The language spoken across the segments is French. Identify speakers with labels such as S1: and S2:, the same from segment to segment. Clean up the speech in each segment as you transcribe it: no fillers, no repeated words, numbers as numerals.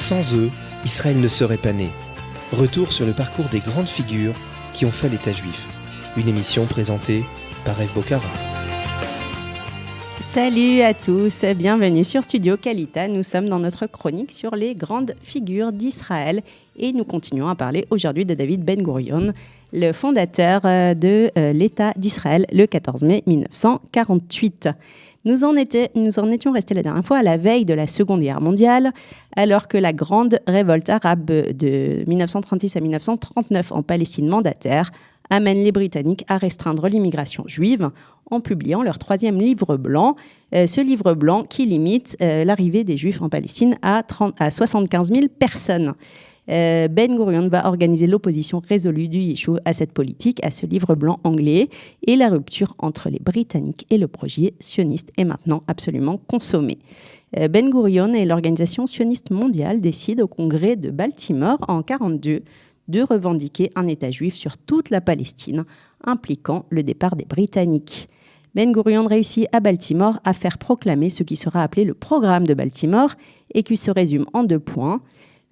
S1: Sans eux, Israël ne serait pas né. Retour sur le parcours des grandes figures qui ont fait l'État juif. Une émission présentée par Eve Bocara.
S2: Salut à tous, bienvenue sur Studio Kalita. Nous sommes dans notre chronique sur les grandes figures d'Israël et nous continuons à parler aujourd'hui de David Ben Gurion, le fondateur de l'État d'Israël le 14 mai 1948. Nous en étions restés la dernière fois à la veille de la Seconde Guerre mondiale, alors que la grande révolte arabe de 1936 à 1939 en Palestine mandataire amène les Britanniques à restreindre l'immigration juive en publiant leur troisième livre blanc. Ce livre blanc qui limite l'arrivée des Juifs en Palestine à 75 000 personnes. Ben Gurion va organiser l'opposition résolue du Yishuv à cette politique, à ce livre blanc anglais, et la rupture entre les Britanniques et le projet sioniste est maintenant absolument consommée. Ben Gurion et l'organisation sioniste mondiale décident au congrès de Baltimore en 1942 de revendiquer un État juif sur toute la Palestine, impliquant le départ des Britanniques. Ben Gurion réussit à Baltimore à faire proclamer ce qui sera appelé le programme de Baltimore et qui se résume en 2 points.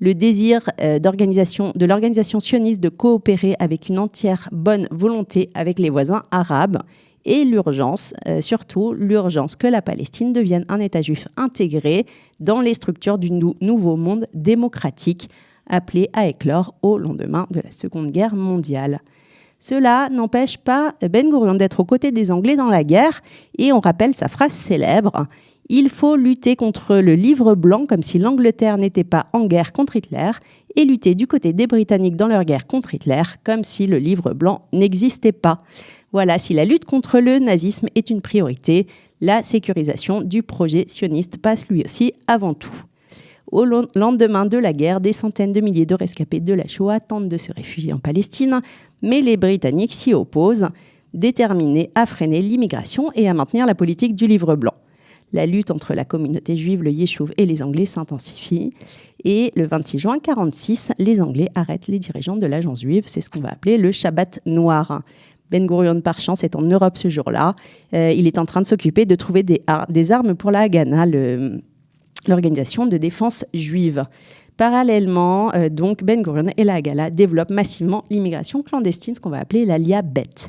S2: Le désir de l'organisation sioniste de coopérer avec une entière bonne volonté avec les voisins arabes et l'urgence, surtout l'urgence que la Palestine devienne un État juif intégré dans les structures du nouveau monde démocratique appelé à éclore au lendemain de la Seconde Guerre mondiale. Cela n'empêche pas Ben Gurion d'être aux côtés des Anglais dans la guerre et on rappelle sa phrase célèbre « Il faut lutter contre le livre blanc comme si l'Angleterre n'était pas en guerre contre Hitler et lutter du côté des Britanniques dans leur guerre contre Hitler comme si le livre blanc n'existait pas. » Voilà, si la lutte contre le nazisme est une priorité, la sécurisation du projet sioniste passe lui aussi avant tout. Au lendemain de la guerre, des centaines de milliers de rescapés de la Shoah tentent de se réfugier en Palestine, mais les Britanniques s'y opposent, déterminés à freiner l'immigration et à maintenir la politique du livre blanc. La lutte entre la communauté juive, le Yishuv et les Anglais s'intensifie. Et le 26 juin 1946, les Anglais arrêtent les dirigeants de l'agence juive. C'est ce qu'on va appeler le Shabbat noir. Ben Gurion, par chance, est en Europe ce jour-là. Il est en train de s'occuper de trouver des armes pour la Haganah, l'organisation de défense juive. Parallèlement, donc, Ben Gurion et la Haganah développent massivement l'immigration clandestine, ce qu'on va appeler l'Aliyah Bet.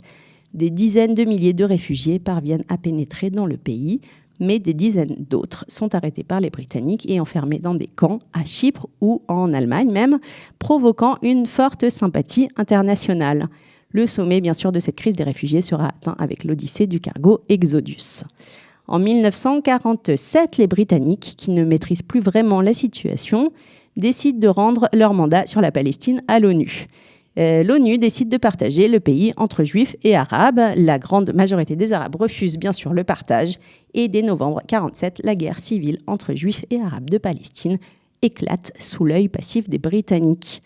S2: Des dizaines de milliers de réfugiés parviennent à pénétrer dans le pays, mais des dizaines d'autres sont arrêtés par les Britanniques et enfermés dans des camps à Chypre ou en Allemagne même, provoquant une forte sympathie internationale. Le sommet, bien sûr, de cette crise des réfugiés sera atteint avec l'odyssée du cargo Exodus. En 1947, les Britanniques, qui ne maîtrisent plus vraiment la situation, décident de rendre leur mandat sur la Palestine à l'ONU. L'ONU décide de partager le pays entre juifs et arabes. La grande majorité des arabes refuse bien sûr le partage. Et dès novembre 1947, la guerre civile entre juifs et arabes de Palestine éclate sous l'œil passif des Britanniques.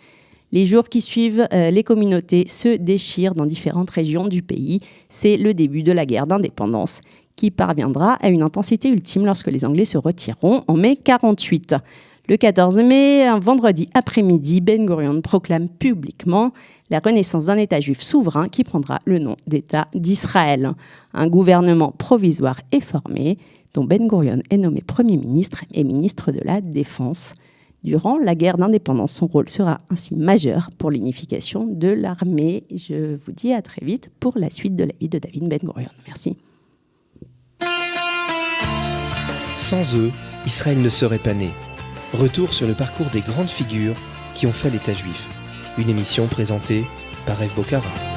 S2: Les jours qui suivent, les communautés se déchirent dans différentes régions du pays. C'est le début de la guerre d'indépendance qui parviendra à une intensité ultime lorsque les Anglais se retireront en mai 1948. Le 14 mai, un vendredi après-midi, Ben Gurion proclame publiquement la renaissance d'un État juif souverain qui prendra le nom d'État d'Israël. Un gouvernement provisoire est formé, dont Ben Gurion est nommé Premier ministre et ministre de la Défense. Durant la guerre d'indépendance, son rôle sera ainsi majeur pour l'unification de l'armée. Je vous dis à très vite pour la suite de la vie de David Ben Gurion. Merci.
S1: Sans eux, Israël ne serait pas né. Retour sur le parcours des grandes figures qui ont fait l'État juif. Une émission présentée par Eve Bocara.